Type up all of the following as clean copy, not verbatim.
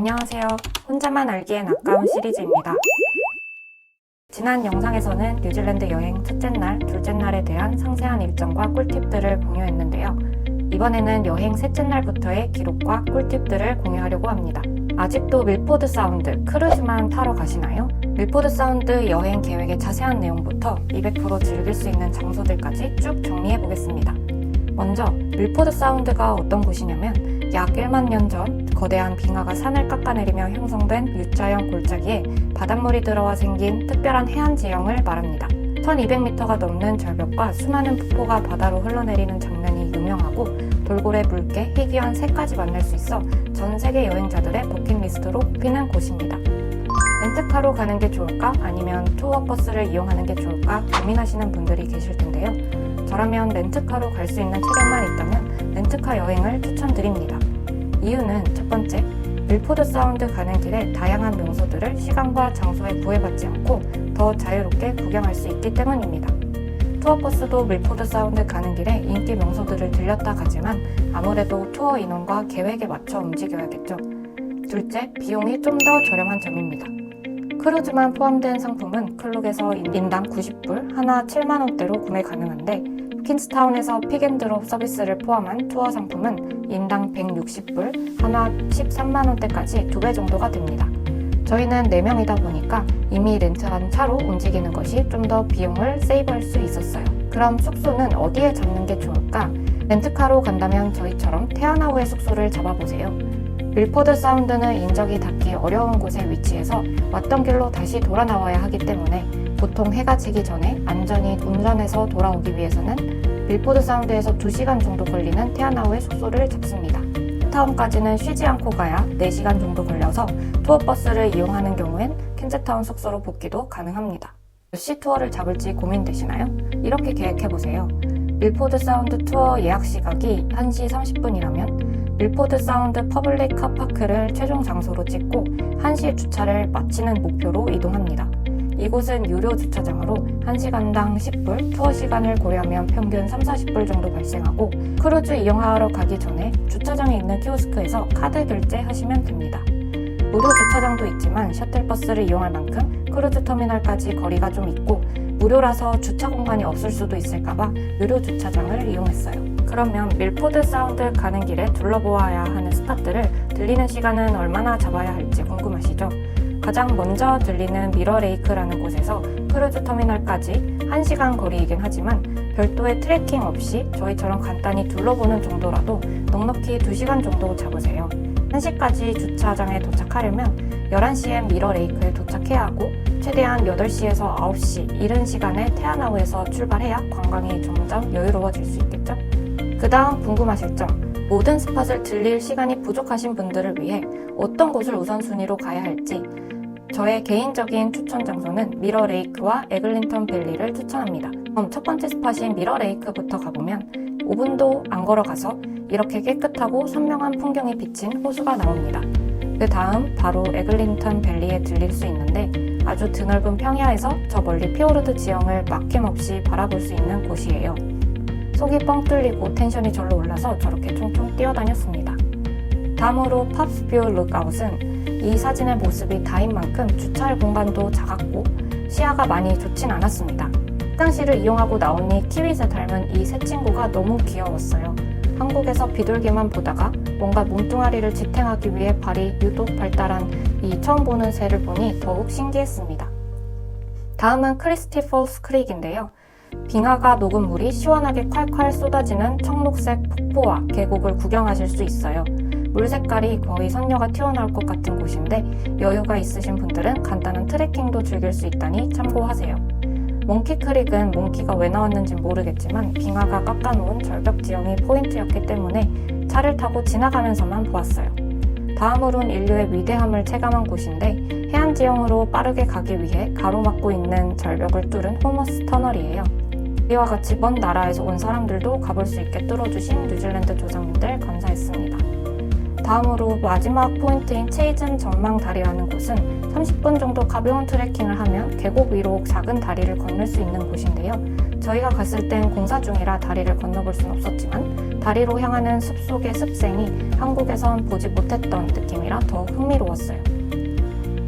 안녕하세요. 혼자만 알기엔 아까운 시리즈입니다. 지난 영상에서는 뉴질랜드 여행 첫째 날, 둘째 날에 대한 상세한 일정과 꿀팁들을 공유했는데요. 이번에는 여행 셋째 날부터의 기록과 꿀팁들을 공유하려고 합니다. 아직도 밀포드 사운드 크루즈만 타러 가시나요? 밀포드 사운드 여행 계획의 자세한 내용부터 200% 즐길 수 있는 장소들까지 쭉 정리해 보겠습니다. 먼저 밀포드 사운드가 어떤 곳이냐면 약 1만 년 전 거대한 빙하가 산을 깎아내리며 형성된 U자형 골짜기에 바닷물이 들어와 생긴 특별한 해안 지형을 말합니다. 1200m가 넘는 절벽과 수많은 폭포가 바다로 흘러내리는 장면이 유명하고 돌고래, 물개, 희귀한 새까지 만날 수 있어 전 세계 여행자들의 버킷리스트로 꼽히는 곳입니다. 렌트카로 가는 게 좋을까? 아니면 투어 버스를 이용하는 게 좋을까? 고민하시는 분들이 계실 텐데요. 저라면 렌트카로 갈 수 있는 체력만 있다면 렌트카 여행을 추천드립니다. 이유는 첫 번째, 밀포드 사운드 가는 길에 다양한 명소들을 시간과 장소에 구애받지 않고 더 자유롭게 구경할 수 있기 때문입니다. 투어버스도 밀포드 사운드 가는 길에 인기 명소들을 들렸다 가지만 아무래도 투어 인원과 계획에 맞춰 움직여야겠죠. 둘째, 비용이 좀 더 저렴한 점입니다. 크루즈만 포함된 상품은 클룩에서 인당 90불, 하나 7만원대로 구매 가능한데 퀸스타운에서 픽앤드롭 서비스를 포함한 투어 상품은 인당 160불, 하나 13만원대까지 2배 정도가 됩니다. 저희는 4명이다 보니까 이미 렌트한 차로 움직이는 것이 좀 더 비용을 세이브할 수 있었어요. 그럼 숙소는 어디에 잡는 게 좋을까? 렌트카로 간다면 저희처럼 테아나우의 숙소를 잡아보세요. 밀포드 사운드는 인적이 닿기 어려운 곳에 위치해서 왔던 길로 다시 돌아 나와야 하기 때문에 보통 해가 지기 전에 안전히 운전해서 돌아오기 위해서는 밀포드 사운드에서 2시간 정도 걸리는 테아나우의 숙소를 잡습니다. 타운까지는 쉬지 않고 가야 4시간 정도 걸려서 투어버스를 이용하는 경우엔 켄즈타운 숙소로 복귀도 가능합니다. 몇 시 투어를 잡을지 고민되시나요? 이렇게 계획해보세요. 밀포드 사운드 투어 예약 시각이 1시 30분이라면 밀포드 사운드 퍼블릭 카파크를 최종 장소로 찍고 1시에 주차를 마치는 목표로 이동합니다. 이곳은 유료 주차장으로 1시간당 10불, 투어 시간을 고려하면 평균 3-40불 정도 발생하고 크루즈 이용하러 가기 전에 주차장에 있는 키오스크에서 카드 결제하시면 됩니다. 무료 주차장도 있지만 셔틀버스를 이용할 만큼 크루즈 터미널까지 거리가 좀 있고 무료라서 주차 공간이 없을 수도 있을까봐 유료 주차장을 이용했어요. 그러면 밀포드 사운드 가는 길에 둘러보아야 하는 스팟들을 들리는 시간은 얼마나 잡아야 할지 궁금하시죠? 가장 먼저 들리는 미러레이크라는 곳에서 크루즈 터미널까지 1시간 거리이긴 하지만 별도의 트레킹 없이 저희처럼 간단히 둘러보는 정도라도 넉넉히 2시간 정도 잡으세요. 1시까지 주차장에 도착하려면 11시에 미러레이크에 도착해야 하고 최대한 8시에서 9시 이른 시간에 테아나우에서 출발해야 관광이 점점 여유로워질 수 있겠죠? 그 다음 궁금하실 점, 모든 스팟을 들릴 시간이 부족하신 분들을 위해 어떤 곳을 우선순위로 가야 할지 저의 개인적인 추천 장소는 미러레이크와 에글린턴 밸리를 추천합니다. 그럼 첫 번째 스팟인 미러레이크부터 가보면 5분도 안 걸어가서 이렇게 깨끗하고 선명한 풍경이 비친 호수가 나옵니다. 그 다음 바로 에글린턴 밸리에 들릴 수 있는데 아주 드넓은 평야에서 저 멀리 피오르드 지형을 막힘없이 바라볼 수 있는 곳이에요. 속이 뻥 뚫리고 텐션이 절로 올라서 저렇게 총총 뛰어다녔습니다. 다음으로 팝스뷰 룩아웃은 이 사진의 모습이 다인 만큼 주차할 공간도 작았고 시야가 많이 좋진 않았습니다. 화장실을 이용하고 나오니 키윗에 닮은 이 새 친구가 너무 귀여웠어요. 한국에서 비둘기만 보다가 뭔가 몸뚱아리를 지탱하기 위해 발이 유독 발달한 이 처음 보는 새를 보니 더욱 신기했습니다. 다음은 크리스티 폴스 크릭인데요. 빙하가 녹은 물이 시원하게 콸콸 쏟아지는 청록색 폭포와 계곡을 구경하실 수 있어요. 물 색깔이 거의 선녀가 튀어나올 것 같은 곳인데 여유가 있으신 분들은 간단한 트레킹도 즐길 수 있다니 참고하세요. 몽키 크릭은 몽키가 왜 나왔는지 모르겠지만 빙하가 깎아놓은 절벽 지형이 포인트였기 때문에 차를 타고 지나가면서만 보았어요. 다음으론 인류의 위대함을 체감한 곳인데 해안 지형으로 빠르게 가기 위해 가로막고 있는 절벽을 뚫은 호머스 터널이에요. 이와 같이 먼 나라에서 온 사람들도 가볼 수 있게 뚫어주신 뉴질랜드 조상님들 감사했습니다. 다음으로 마지막 포인트인 체이즌 전망 다리라는 곳은 30분 정도 가벼운 트레킹을 하면 계곡 위로 작은 다리를 건널 수 있는 곳인데요. 저희가 갔을 땐 공사 중이라 다리를 건너볼 순 없었지만 다리로 향하는 숲속의 습생이 한국에선 보지 못했던 느낌이라 더 흥미로웠어요.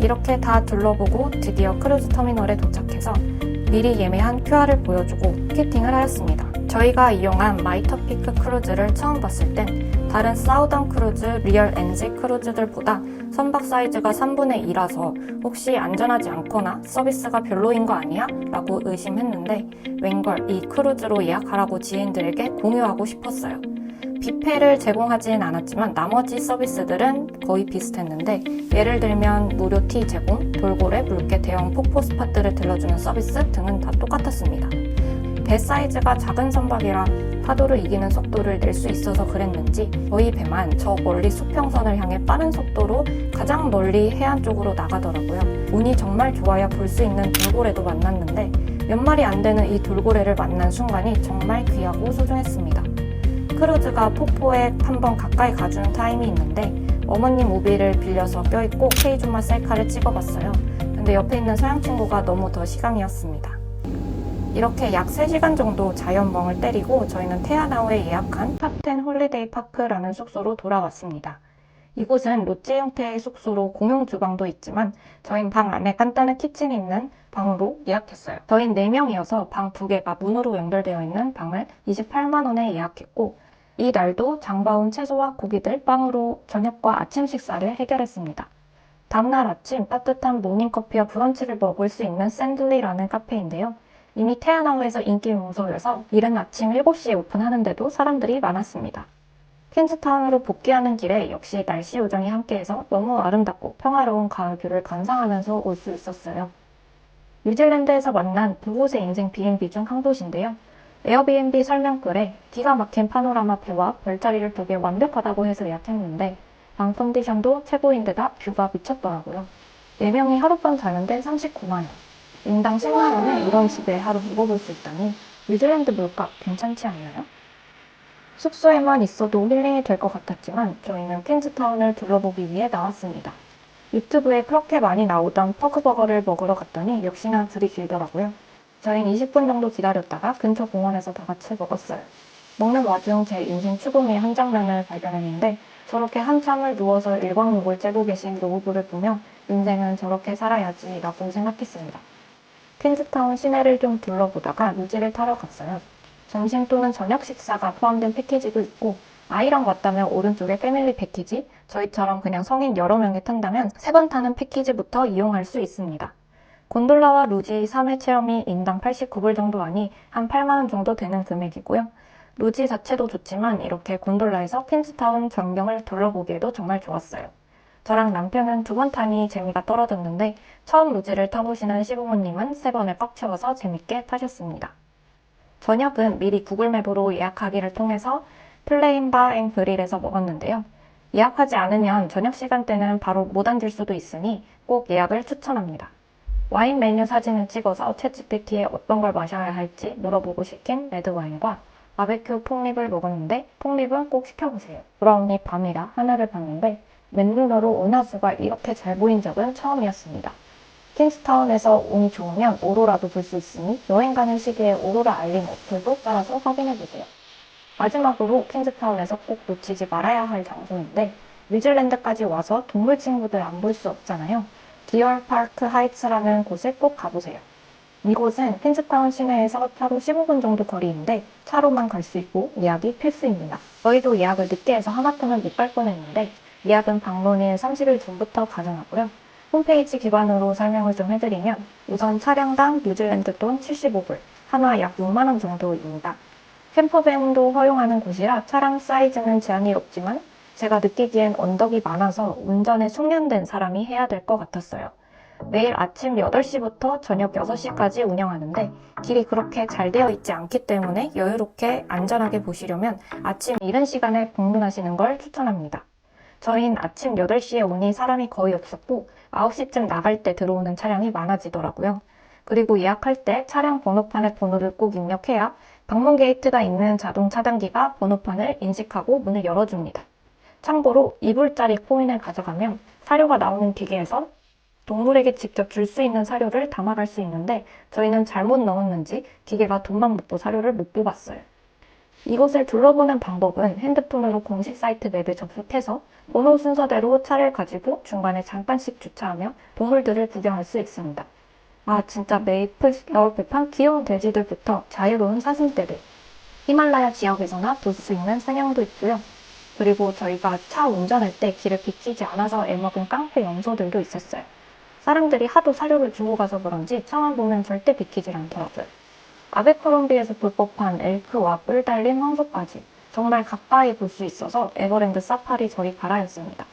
이렇게 다 둘러보고 드디어 크루즈 터미널에 도착해서 미리 예매한 QR을 보여주고 티켓팅을 하였습니다. 저희가 이용한 마이터피크 크루즈를 처음 봤을 땐 다른 사우던 크루즈, 리얼 NG 크루즈들보다 선박 사이즈가 3분의 2라서 혹시 안전하지 않거나 서비스가 별로인 거 아니야? 라고 의심했는데 웬걸 이 크루즈로 예약하라고 지인들에게 공유하고 싶었어요. 뷔페를 제공하진 않았지만 나머지 서비스들은 거의 비슷했는데 예를 들면 무료 티 제공, 돌고래, 물개 대형 폭포 스팟들을 들러주는 서비스 등은 다 똑같았습니다. 배 사이즈가 작은 선박이라 파도를 이기는 속도를 낼 수 있어서 그랬는지 저희 배만 저 멀리 수평선을 향해 빠른 속도로 가장 멀리 해안 쪽으로 나가더라고요. 운이 정말 좋아야 볼 수 있는 돌고래도 만났는데 몇 마리 안 되는 이 돌고래를 만난 순간이 정말 귀하고 소중했습니다. 크루즈가 폭포에 한번 가까이 가주는 타임이 있는데 어머님 우비를 빌려서 껴입고 K줌마 셀카를 찍어봤어요. 근데 옆에 있는 서양 친구가 너무 더 시강이었습니다. 이렇게 약 3시간 정도 자연멍을 때리고 저희는 테아나우에 예약한 탑10 홀리데이 파크라는 숙소로 돌아왔습니다. 이곳은 롯지 형태의 숙소로 공용 주방도 있지만 저희는 방 안에 간단한 키친이 있는 방으로 예약했어요. 저희는 4명이어서 방 2개가 문으로 연결되어 있는 방을 28만 원에 예약했고 이 날도 장바온 채소와 고기들 빵으로 저녁과 아침 식사를 해결했습니다. 다음날 아침 따뜻한 모닝커피와 브런치를 먹을 수 있는 샌들리라는 카페인데요. 이미 테아나우에서 인기 명소여서 이른 아침 7시에 오픈하는데도 사람들이 많았습니다. 퀸즈타운으로 복귀하는 길에 역시 날씨 요정이 함께해서 너무 아름답고 평화로운 가을 뷰를 감상하면서 올 수 있었어요. 뉴질랜드에서 만난 두 곳의 인생 B&B 중 한 곳인데요. 에어비앤비 설명글에 기가 막힌 파노라마 뷰와 별자리를 보기에 완벽하다고 해서 예약했는데 방 컨디션도 최고인데다 뷰가 미쳤더라고요. 4명이 하룻밤 자는데 39만 원. 인당 10만 원에 이런 집에 하루 묵어볼 수 있다니 뉴질랜드 물가 괜찮지 않나요? 숙소에만 있어도 힐링이 될 것 같았지만 저희는 퀸즈타운을 둘러보기 위해 나왔습니다. 유튜브에 그렇게 많이 나오던 퍼그버거를 먹으러 갔더니 역시나 줄이 길더라고요. 저희는 20분 정도 기다렸다가 근처 공원에서 다 같이 먹었어요. 먹는 와중 제 인생 추구미의 한 장면을 발견했는데 저렇게 한참을 누워서 일광욕을 쬐고 계신 노부부를 보며 인생은 저렇게 살아야지 라고 생각했습니다. 퀸즈타운 시내를 좀 둘러보다가 루지를 타러 갔어요. 점심 또는 저녁 식사가 포함된 패키지도 있고 아이랑 왔다면 오른쪽에 패밀리 패키지, 저희처럼 그냥 성인 여러 명이 탄다면 3번 타는 패키지부터 이용할 수 있습니다. 곤돌라와 루지 3회 체험이 인당 89불 정도 하니 한 8만 원 정도 되는 금액이고요. 루지 자체도 좋지만 이렇게 곤돌라에서 퀸즈타운 전경을 둘러보기에도 정말 좋았어요. 저랑 남편은 2번 타니 재미가 떨어졌는데 처음 루지를 타보시는 시부모님은 3번을 꽉 채워서 재밌게 타셨습니다. 저녁은 미리 구글맵으로 예약하기를 통해서 플레인 바 앤 그릴에서 먹었는데요. 예약하지 않으면 저녁 시간대는 바로 못 앉을 수도 있으니 꼭 예약을 추천합니다. 와인 메뉴 사진을 찍어서 챗GPT에 어떤 걸 마셔야 할지 물어보고 시킨 레드와인과 바베큐 폭립을 먹었는데 폭립은 꼭 시켜보세요. 브라운이 밤이라 하늘을 봤는데 맨눈으로 은하수가 이렇게 잘 보인 적은 처음이었습니다. 퀸즈타운에서 운이 좋으면 오로라도 볼 수 있으니 여행 가는 시기에 오로라 알림 어플도 따라서 확인해보세요. 마지막으로 퀸즈타운에서 꼭 놓치지 말아야 할 장소인데 뉴질랜드까지 와서 동물 친구들 안 볼 수 없잖아요. 디얼 파크 하이츠라는 곳에 꼭 가보세요. 이곳은 퀸즈타운 시내에서 차로 15분 정도 거리인데 차로만 갈 수 있고 예약이 필수입니다. 저희도 예약을 늦게 해서 하마터면 못 갈 뻔했는데 예약은 방문일 30일 전부터 가능하고요. 홈페이지 기반으로 설명을 좀 해드리면 우선 차량당 뉴질랜드 돈 75불, 한화 약 6만원 정도입니다. 캠퍼밴도 허용하는 곳이라 차량 사이즈는 제한이 없지만 제가 느끼기엔 언덕이 많아서 운전에 숙련된 사람이 해야 될 것 같았어요. 매일 아침 8시부터 저녁 6시까지 운영하는데 길이 그렇게 잘 되어 있지 않기 때문에 여유롭게 안전하게 보시려면 아침 이른 시간에 방문하시는 걸 추천합니다. 저희는 아침 8시에 오니 사람이 거의 없었고 9시쯤 나갈 때 들어오는 차량이 많아지더라고요. 그리고 예약할 때 차량 번호판에 번호를 꼭 입력해야 방문 게이트가 있는 자동 차단기가 번호판을 인식하고 문을 열어줍니다. 참고로 2불짜리 코인을 가져가면 사료가 나오는 기계에서 동물에게 직접 줄 수 있는 사료를 담아갈 수 있는데 저희는 잘못 넣었는지 기계가 돈만 먹고 사료를 못 뽑았어요. 이곳을 둘러보는 방법은 핸드폰으로 공식 사이트 맵에 접속해서 번호 순서대로 차를 가지고 중간에 잠깐씩 주차하며 동물들을 구경할 수 있습니다. 아, 진짜 메이플 겨울배판 귀여운 돼지들부터 자유로운 사슴떼들, 히말라야 지역에서나 볼 수 있는 사냥도 있고요. 그리고 저희가 차 운전할 때 길을 비키지 않아서 애먹은 깡패 염소들도 있었어요. 사람들이 하도 사료를 주고 가서 그런지 차만 보면 절대 비키질 않더라고요. 아베크롬비에서 볼 법한 엘크와 뿔 달린 황소까지 정말 가까이 볼 수 있어서 에버랜드 사파리 저리 가라였습니다.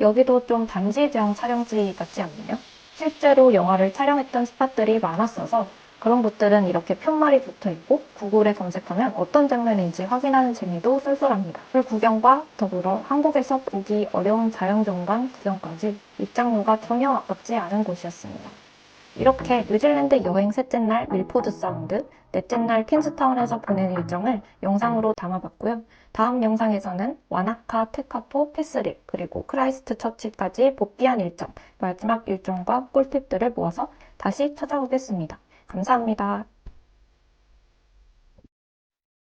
여기도 좀 단지 제한 촬영지 같지 않나요? 실제로 영화를 촬영했던 스팟들이 많았어서 그런 곳들은 이렇게 편말이 붙어있고 구글에 검색하면 어떤 장면인지 확인하는 재미도 쏠쏠합니다. 그 구경과 더불어 한국에서 보기 어려운 자연경관 구경까지 입장료가 전혀 아깝지 않은 곳이었습니다. 이렇게 뉴질랜드 여행 셋째 날 밀포드 사운드, 넷째 날 퀸스타운에서 보낸 일정을 영상으로 담아봤고요. 다음 영상에서는 와나카, 테카포, 패스릭, 그리고 크라이스트 처치까지 복귀한 일정, 마지막 일정과 꿀팁들을 모아서 다시 찾아오겠습니다. 감사합니다.